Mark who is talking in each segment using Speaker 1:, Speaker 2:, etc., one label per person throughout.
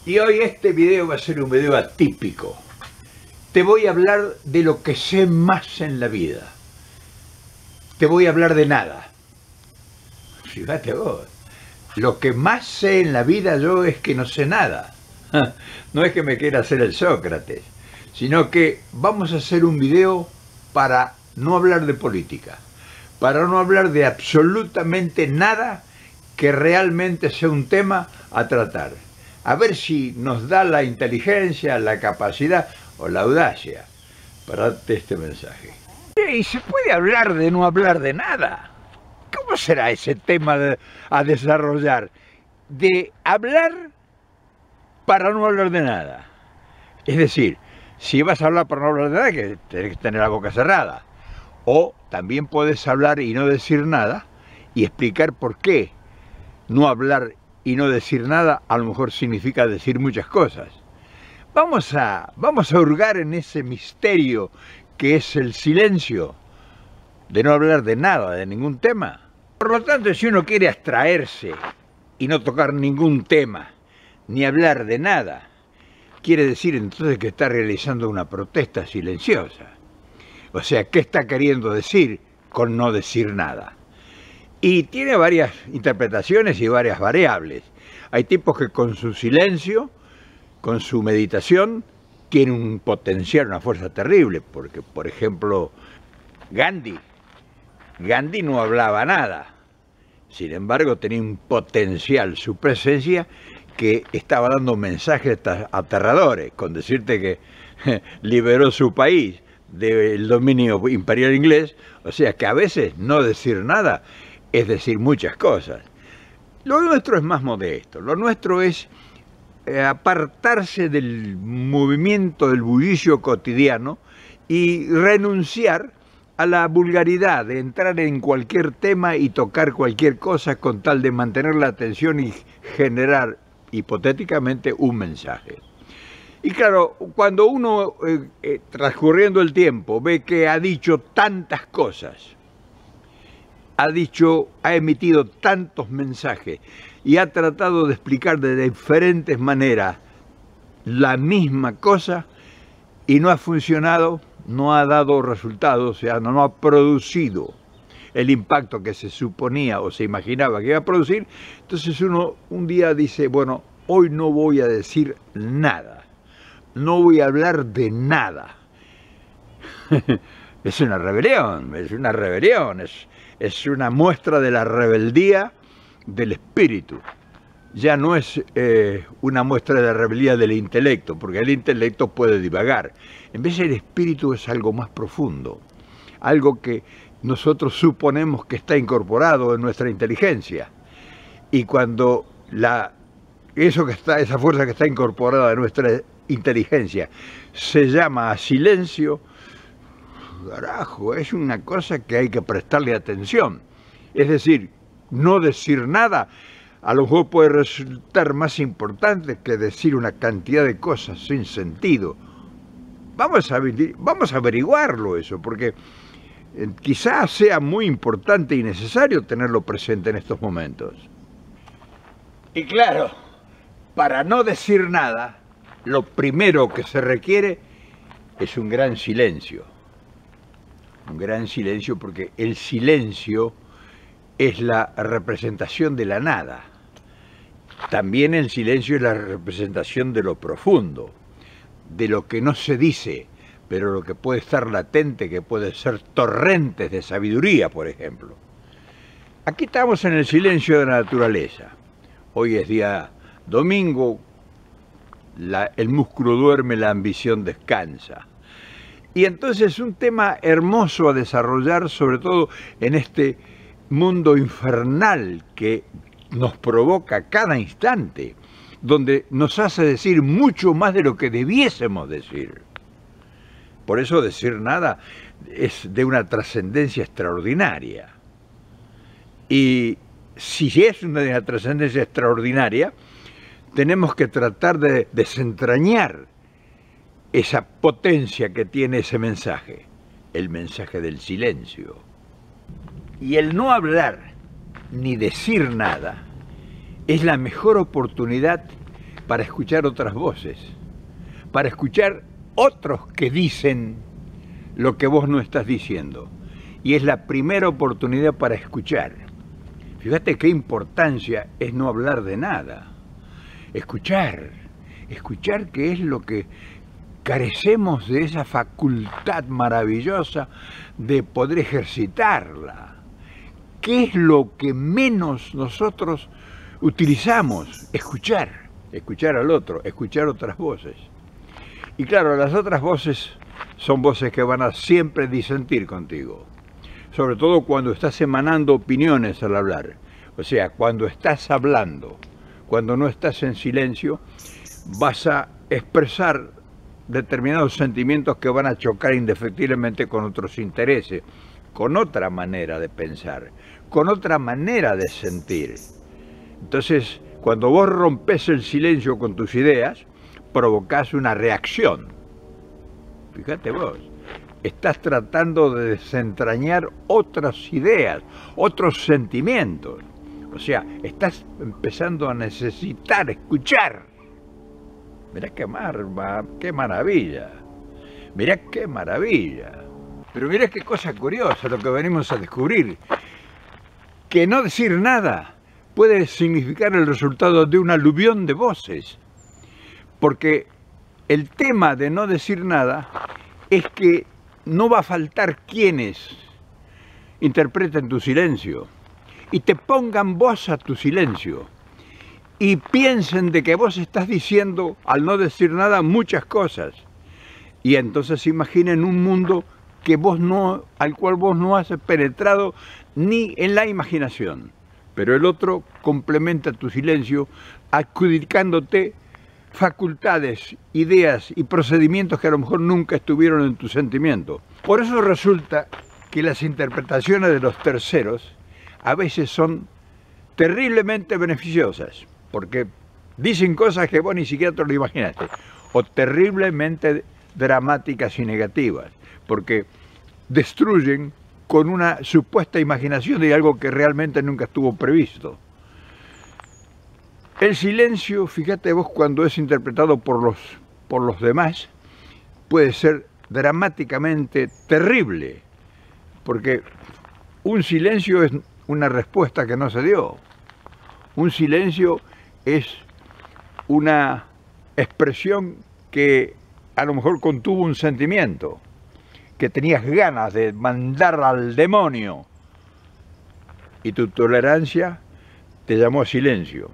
Speaker 1: Y hoy este video va a ser un video atípico. Te voy a hablar de lo que sé más en la vida. Te voy a hablar de nada. Fíjate vos. Lo que más sé en la vida yo es que no sé nada. No es que me quiera hacer el Sócrates, sino que vamos a hacer un video para no hablar de política, para no hablar de absolutamente nada que realmente sea un tema a tratar. A ver si nos da la inteligencia, la capacidad o la audacia para darte este mensaje. ¿Y se puede hablar de no hablar de nada? ¿Cómo será ese tema a desarrollar? De hablar para no hablar de nada. Es decir, si vas a hablar para no hablar de nada, que tenés que tener la boca cerrada. O también puedes hablar y no decir nada y explicar por qué no hablar y no decir nada a lo mejor significa decir muchas cosas. Vamos a hurgar en ese misterio que es el silencio, de no hablar de nada, de ningún tema. Por lo tanto, si uno quiere abstraerse y no tocar ningún tema, ni hablar de nada, quiere decir entonces que está realizando una protesta silenciosa. O sea, ¿qué está queriendo decir con no decir nada? Y tiene varias interpretaciones y varias variables. Hay tipos que con su silencio, con su meditación, tienen un potencial, una fuerza terrible, porque, por ejemplo, Gandhi no hablaba nada. Sin embargo, tenía un potencial, su presencia, que estaba dando mensajes aterradores, con decirte que liberó su país del dominio imperial inglés. O sea que a veces no decir nada es decir muchas cosas. Lo nuestro es más modesto, lo nuestro es apartarse del movimiento, del bullicio cotidiano y renunciar a la vulgaridad de entrar en cualquier tema y tocar cualquier cosa con tal de mantener la atención y generar hipotéticamente un mensaje. Y claro, cuando uno transcurriendo el tiempo ve que ha dicho tantas cosas, ha emitido tantos mensajes y ha tratado de explicar de diferentes maneras la misma cosa y no ha funcionado, no ha dado resultados, o sea, no ha producido el impacto que se suponía o se imaginaba que iba a producir, entonces uno un día dice, bueno, hoy no voy a decir nada, no voy a hablar de nada. Es una rebelión, es una muestra de la rebeldía del espíritu. Ya no es una muestra de la rebeldía del intelecto, porque el intelecto puede divagar. En vez del espíritu es algo más profundo, algo que nosotros suponemos que está incorporado en nuestra inteligencia. Y cuando esa fuerza que está incorporada en nuestra inteligencia se llama silencio, carajo, es una cosa que hay que prestarle atención. Es decir, no decir nada a lo mejor puede resultar más importante que decir una cantidad de cosas sin sentido. Vamos a averiguarlo eso, porque quizás sea muy importante y necesario tenerlo presente en estos momentos. Y claro, para no decir nada, lo primero que se requiere es un gran silencio. Un gran silencio, porque el silencio es la representación de la nada. También el silencio es la representación de lo profundo, de lo que no se dice, pero lo que puede estar latente, que puede ser torrentes de sabiduría, por ejemplo. Aquí estamos en el silencio de la naturaleza. Hoy es día domingo, el músculo duerme, la ambición descansa. Y entonces un tema hermoso a desarrollar, sobre todo en este mundo infernal que nos provoca cada instante, donde nos hace decir mucho más de lo que debiésemos decir. Por eso decir nada es de una trascendencia extraordinaria. Y si es una trascendencia extraordinaria, tenemos que tratar de desentrañar esa potencia que tiene ese mensaje, el mensaje del silencio. Y el no hablar ni decir nada es la mejor oportunidad para escuchar otras voces, para escuchar otros que dicen lo que vos no estás diciendo. Y es la primera oportunidad para escuchar. Fíjate qué importancia es no hablar de nada. Escuchar que es lo que carecemos de, esa facultad maravillosa de poder ejercitarla. ¿Qué es lo que menos nosotros utilizamos? Escuchar al otro, escuchar otras voces. Y claro, las otras voces son voces que van a siempre disentir contigo, sobre todo cuando estás emanando opiniones al hablar. O sea, cuando estás hablando, cuando no estás en silencio, vas a expresar determinados sentimientos que van a chocar indefectiblemente con otros intereses, con otra manera de pensar, con otra manera de sentir. Entonces, cuando vos rompes el silencio con tus ideas, provocás una reacción. Fíjate vos, estás tratando de desentrañar otras ideas, otros sentimientos. O sea, estás empezando a necesitar escuchar. Mirá qué maravilla. Mirá qué maravilla. Pero mirá qué cosa curiosa lo que venimos a descubrir. Que no decir nada puede significar el resultado de un aluvión de voces. Porque el tema de no decir nada es que no va a faltar quienes interpreten tu silencio y te pongan voz a tu silencio y piensen de que vos estás diciendo, al no decir nada, muchas cosas. Y entonces imaginen un mundo que al cual vos no has penetrado ni en la imaginación. Pero el otro complementa tu silencio adjudicándote facultades, ideas y procedimientos que a lo mejor nunca estuvieron en tu sentimiento. Por eso resulta que las interpretaciones de los terceros a veces son terriblemente beneficiosas, porque dicen cosas que vos ni siquiera te lo imaginaste, o terriblemente dramáticas y negativas, porque destruyen con una supuesta imaginación de algo que realmente nunca estuvo previsto. El silencio, fíjate vos, cuando es interpretado por los demás, puede ser dramáticamente terrible, porque un silencio es una respuesta que no se dio. Un silencio es una expresión que a lo mejor contuvo un sentimiento, que tenías ganas de mandar al demonio, y tu tolerancia te llamó a silencio.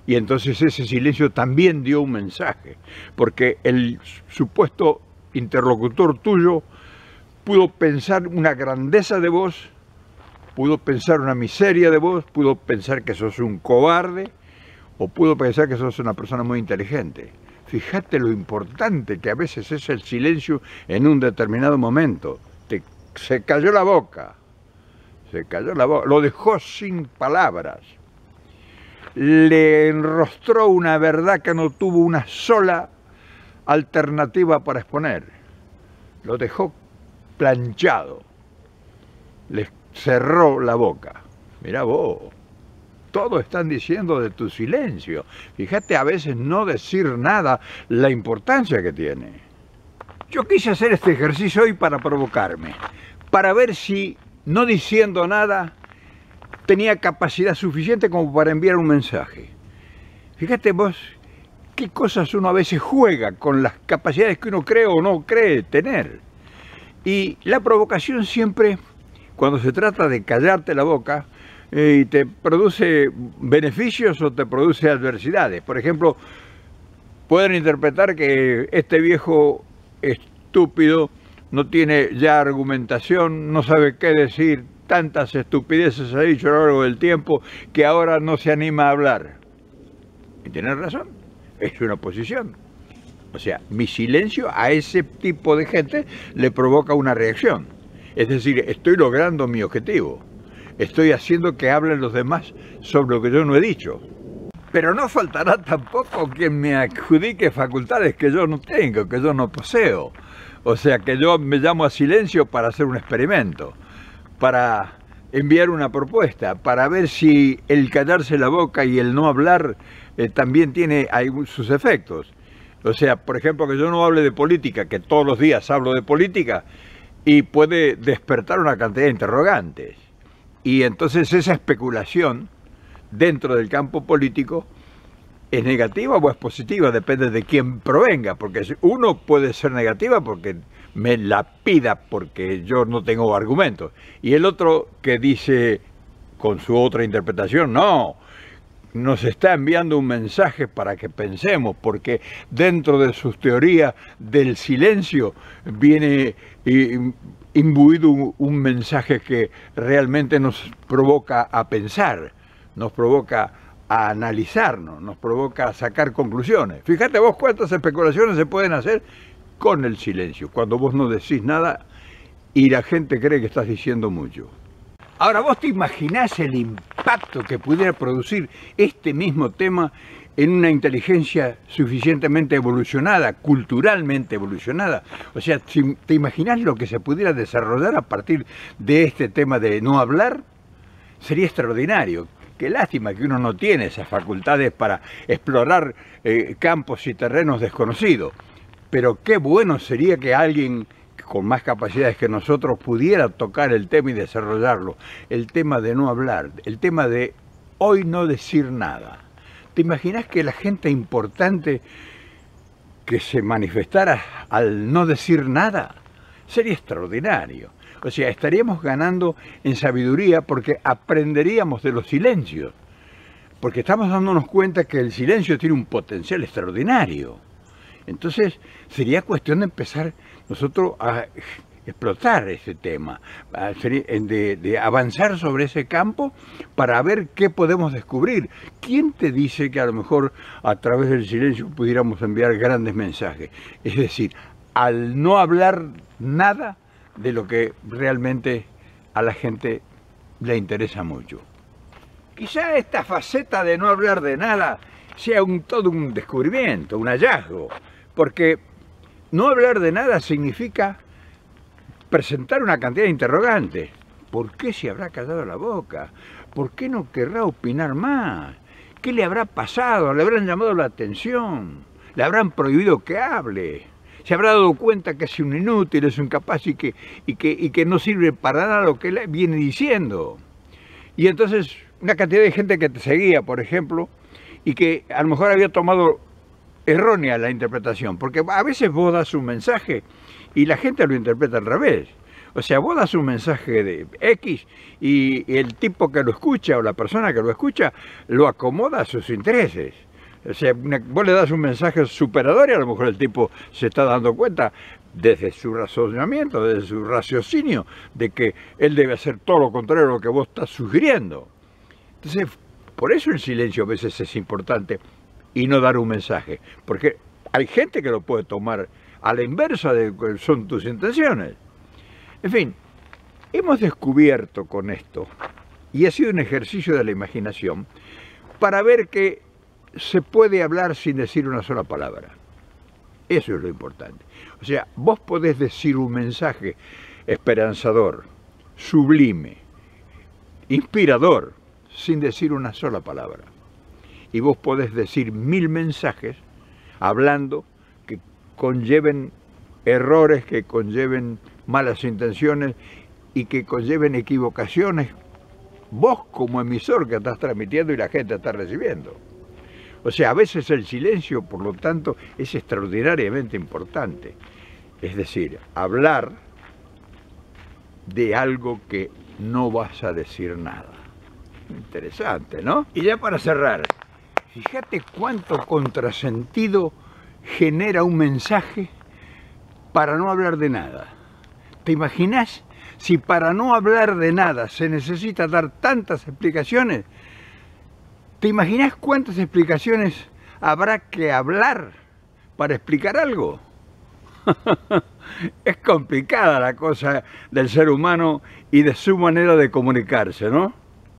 Speaker 1: Y entonces ese silencio también dio un mensaje, porque el supuesto interlocutor tuyo pudo pensar una grandeza de vos, pudo pensar una miseria de vos, pudo pensar que sos un cobarde, o pudo pensar que sos una persona muy inteligente. Fíjate lo importante que a veces es el silencio en un determinado momento. Se cayó la boca, lo dejó sin palabras. Le enrostró una verdad que no tuvo una sola alternativa para exponer. Lo dejó planchado. Le cerró la boca. Mirá vos, todos están diciendo de tu silencio. Fíjate, a veces no decir nada, la importancia que tiene. Yo quise hacer este ejercicio hoy para provocarme, para ver si, no diciendo nada, tenía capacidad suficiente como para enviar un mensaje. Fíjate vos qué cosas uno a veces juega con las capacidades que uno cree o no cree tener. Y la provocación siempre, cuando se trata de callarte la boca, y te produce beneficios o te produce adversidades. Por ejemplo, pueden interpretar que este viejo estúpido no tiene ya argumentación, no sabe qué decir, tantas estupideces ha dicho a lo largo del tiempo que ahora no se anima a hablar. Y tienen razón, es una posición. O sea, mi silencio a ese tipo de gente le provoca una reacción. Es decir, estoy logrando mi objetivo. Estoy haciendo que hablen los demás sobre lo que yo no he dicho. Pero no faltará tampoco quien me adjudique facultades que yo no tengo, que yo no poseo. O sea, que yo me llamo a silencio para hacer un experimento, para enviar una propuesta, para ver si el callarse la boca y el no hablar también tiene sus efectos. O sea, por ejemplo, que yo no hable de política, que todos los días hablo de política, y puede despertar una cantidad de interrogantes. Y entonces esa especulación dentro del campo político es negativa o es positiva, depende de quién provenga, porque uno puede ser negativa porque me la pida porque yo no tengo argumentos, y el otro que dice con su otra interpretación, no, nos está enviando un mensaje para que pensemos, porque dentro de sus teorías del silencio viene imbuido un mensaje que realmente nos provoca a pensar, nos provoca a analizarnos, nos provoca a sacar conclusiones. Fíjate vos cuántas especulaciones se pueden hacer con el silencio, cuando vos no decís nada y la gente cree que estás diciendo mucho. Ahora, ¿vos te imaginás el impacto que pudiera producir este mismo tema en una inteligencia suficientemente evolucionada, culturalmente evolucionada? O sea, ¿te imaginás lo que se pudiera desarrollar a partir de este tema de no hablar? Sería extraordinario. Qué lástima que uno no tiene esas facultades para explorar campos y terrenos desconocidos. Pero qué bueno sería que alguien con más capacidades que nosotros pudiera tocar el tema y desarrollarlo. El tema de no hablar, el tema de hoy no decir nada. ¿Te imaginas que la gente importante que se manifestara al no decir nada? Sería extraordinario. O sea, estaríamos ganando en sabiduría porque aprenderíamos de los silencios. Porque estamos dándonos cuenta que el silencio tiene un potencial extraordinario. Entonces, sería cuestión de empezar nosotros a explotar ese tema, de avanzar sobre ese campo para ver qué podemos descubrir. ¿Quién te dice que a lo mejor a través del silencio pudiéramos enviar grandes mensajes? Es decir, al no hablar nada de lo que realmente a la gente le interesa mucho. Quizá esta faceta de no hablar de nada sea todo un descubrimiento, un hallazgo, porque no hablar de nada significa presentar una cantidad de interrogantes. ¿Por qué se habrá callado la boca? ¿Por qué no querrá opinar más? ¿Qué le habrá pasado? ¿Le habrán llamado la atención? ¿Le habrán prohibido que hable? ¿Se habrá dado cuenta que es un inútil, es un incapaz y que no sirve para nada lo que le viene diciendo? Y entonces una cantidad de gente que te seguía, por ejemplo, y que a lo mejor había tomado errónea la interpretación, porque a veces vos das un mensaje y la gente lo interpreta al revés. O sea, vos das un mensaje de X y el tipo que lo escucha o la persona que lo escucha lo acomoda a sus intereses. O sea, vos le das un mensaje superador y a lo mejor el tipo se está dando cuenta desde su razonamiento, desde su raciocinio, de que él debe hacer todo lo contrario a lo que vos estás sugiriendo. Entonces, por eso el silencio a veces es importante y no dar un mensaje, porque hay gente que lo puede tomar a la inversa de que son tus intenciones. En fin, hemos descubierto con esto, y ha sido un ejercicio de la imaginación, para ver que se puede hablar sin decir una sola palabra. Eso es lo importante. O sea, vos podés decir un mensaje esperanzador, sublime, inspirador, sin decir una sola palabra. Y vos podés decir 1000 mensajes hablando que conlleven errores, que conlleven malas intenciones y que conlleven equivocaciones, vos como emisor que estás transmitiendo y la gente está recibiendo. O sea, a veces el silencio, por lo tanto, es extraordinariamente importante. Es decir, hablar de algo que no vas a decir nada. Interesante, ¿no? Y ya para cerrar, fíjate cuánto contrasentido genera un mensaje para no hablar de nada. ¿Te imaginas si para no hablar de nada se necesita dar tantas explicaciones? ¿Te imaginas cuántas explicaciones habrá que hablar para explicar algo? Es complicada la cosa del ser humano y de su manera de comunicarse, ¿no?